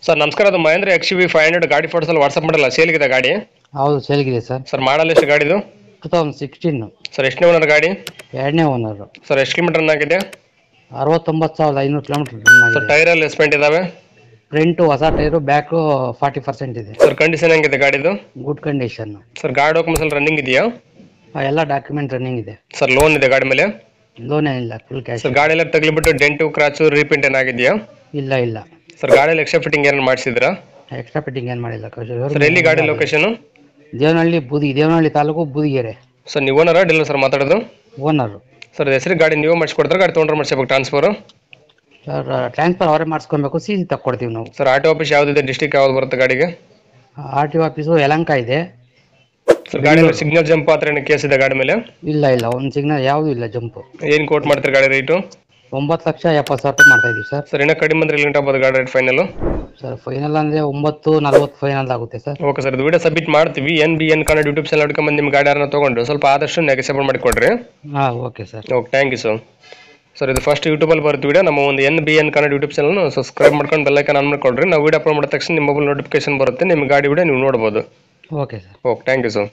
Sir ನಮಸ್ಕಾರ, ಅದು Mahendra XUV 500 ಗಾಡಿ ಫೋಟೋಸ್ ಅಲ್ಲಿ ವಾಟ್ಸಪ್ ಮಾಡಲ್ಲ, ಸೇಲ್ಗಿದೆ ಗಾಡಿ. ಹೌದು ಸೇಲ್ಗಿದೆ ಸರ್. ಸರ್ ಮಾಡಲ್ ಎಷ್ಟು ಗಾಡಿದು? 2016. ಸರ್ ಎಷ್ಟನೇ ಓನರ್ ಗಾಡಿ? ಎರಡನೇ ಓನರು. ಸರ್ ಎಷ್ಟು ಕಿಲೋಮೀಟರ್ ರನ್ ಆಗಿದೆ? 69,500 ಕಿಲೋಮೀಟರ್ ರನ್ ಸರ್ ಆಗಿದೆ. ಟೈರ್ ಎಲ್ಲ ಎಸ್ಪೆಂಟ್ ಇದಾವೆ? ಫ್ರಂಟು ಹೊಸ ಟೈರು, ಬ್ಯಾಕು 40% ಇದೆ. ಸರ್ ಕಂಡೀಷನ್ ಹೆಂಗಿದೆ ಗಾಡಿದು? Good condition. ಸರ್ ಗಾಡಿ ಡಾಕ್ಯುಮೆಂಟ್ಸ್ ಎಲ್ಲ ರನ್ನಿಂಗ್ ಇದೆಯಾ? ಎಲ್ಲ ಡಾಕ್ಯುಮೆಂಟ್ ರನ್ನಿಂಗ್ ಇದೆ. ಸರ್ ಲೋನ್ ಇದೆ ಗಾಡಿ ಮೇಲೆ? ಲೋನ್ ಏನಿಲ್ಲ, ಫುಲ್ ಕ್ಯಾಶ್. ಸರ್ ಗಾಡಿ ಎಲ್ಲ ತಗ್ಲಿಬಿಟ್ಟು ಡೆಂಟು ಕ್ರಾಚು ರೀಪೇಂಟ್ ಏನಾಗಿದೆಯಾ? ಇಲ್ಲ ಇಲ್ಲ. ಸರ್ ಗಾಡಿಯಲ್ಲಿ ಎಕ್ಸ್ಟ್ರಾ ಫಿಟ್ಟಿಂಗ್ ಏನಾರು ಮಾಡಿಸಿದ್ರಾ? ಎಕ್ಸ್ಟ್ರಾ ಫಿಟ್ಟಿಂಗ್ ಏನು ಮಾಡಿಲ್ಲ. ಸರ್ ಎಲ್ಲಿ ಗಾಡಿ ಲೊಕೇಶನ್? ದೇವನಹಳ್ಳಿ ತಾಲೂಕು, ಬೂದಿಗೆರೆ. ಸರ್ ನೀವು ಓನರ ಡೀಲರ್ ಸರ್ ಮಾತಾಡೋದು? ಓನರು. ಸರ್ ಹೆಸರು ಗಾಡಿ ನೀವು ಮಾಡಿಸ್ಕೊಡ್ತಾರೆ, ಗಾಡಿ ತೊಗೊಂಡ್ರೆ ಮಾಡಿಸ್ಬೇಕು ಟ್ರಾನ್ಸ್ಫರ್? ಸರ್ ಟ್ರಾನ್ಸ್ಫರ್ ಅವರೇ ಮಾಡಿಸ್ಕೊಬೇಕು, CC ತಕ್ಕೊಡ್ತೀವಿ ನಾವು. ಸರ್ ಆರ್ ಟಿ ಆಫೀಸ್ ಯಾವುದಿದೆ, ಡಿಸ್ಟಿಕ್ ಯಾವ್ದು ಬರುತ್ತೆ ಗಾಡಿಗೆ? RTO ಆಫೀಸು ಯಲಹಂಕ ಇದೆ. ಸರ್ ಗಾಡಿ ಸಿಗ್ನಲ್ ಜಂಪ್ ಹತ್ರ ಏನು ಕೇಸ್ ಇದೆ ಗಾಡಿ ಮೇಲೆ? ಇಲ್ಲ ಇಲ್ಲ, ಒಂದು ಸಿಗ್ನಲ್ ಯಾವುದೂ ಇಲ್ಲ, ಜಂಪು. ಏನು ಕೋಟ್ ಮಾಡ್ತೀರಿ ಗಾಡಿ ರೇಟು? 9,70,000 ಮಾಡ್ತಾ ಇದೀವಿ ಸರ್. ಸರ್ ಇನ್ನೂ ಕಡಿಮೆ ಅಂದ್ರೆ ಲಿಂಟ್ ಆಗ್ಬೋದು ಗಾಡಿ ರೇಟ್ ಫೈನಲ್? ಸರ್ ಫೈನಲ್ ಅಂದರೆ 9,40 ಫೈನಲ್ ಆಗುತ್ತೆ ಸರ್. ಓಕೆ ಸರ್, ಇದು ವಿಡಿಯೋ ಸಬ್ಮಿಟ್ ಮಾಡ್ತೀವಿ. NBN ಕನ್ನಡ ಯೂಟ್ಯೂಬ್ ಚಾನಲ್ ಹುಡ್ಕೊಂಬಂದು ನಿಮ್ಮ ಗಾಡಿ ಯಾರನ್ನ ತೊಗೊಂಡು ಸ್ವಲ್ಪ ಆದಷ್ಟು ನೆಗೆಸೇಬಲ್ ಮಾಡಿಕೊಡ್ರಿ. ಹಾಂ okay sir. Okay, thank you sir. Sir ಇದು ಫಸ್ಟ್ ಯೂಟ್ಯೂಬಲ್ಲಿ ಬರುತ್ತೆ ವಿಡಿಯೋ. ನಮ್ಮ ಒಂದು NBN ಕನ್ನಡ ಯೂಟ್ಯೂಬ್ ಚಾನಲ್ನ ಸಬ್ಸ್ಕ್ರೈಬ್ ಮಾಡ್ಕೊಂಡು ಬೆಲ್ಲೈಕನ್ ಆನ್ ಮಾಡ್ಕೊಳ್ರಿ. ನಾವು ವಿಡಿಯೋ ಅಪ್ಲೋಡ್ ಮಾಡಿದ ತಕ್ಷಣ ನಿಮ್ಮ ಮೊಬೈಲ್ ನೋಟಿಫಿಕೇಶನ್ ಬರುತ್ತೆ, ನಿಮ್ಮ ಗಾಡಿ ವಿಡಿಯೋ ನೀವು ನೋಡ್ಬೋದು. Okay sir. Okay, thank you sir.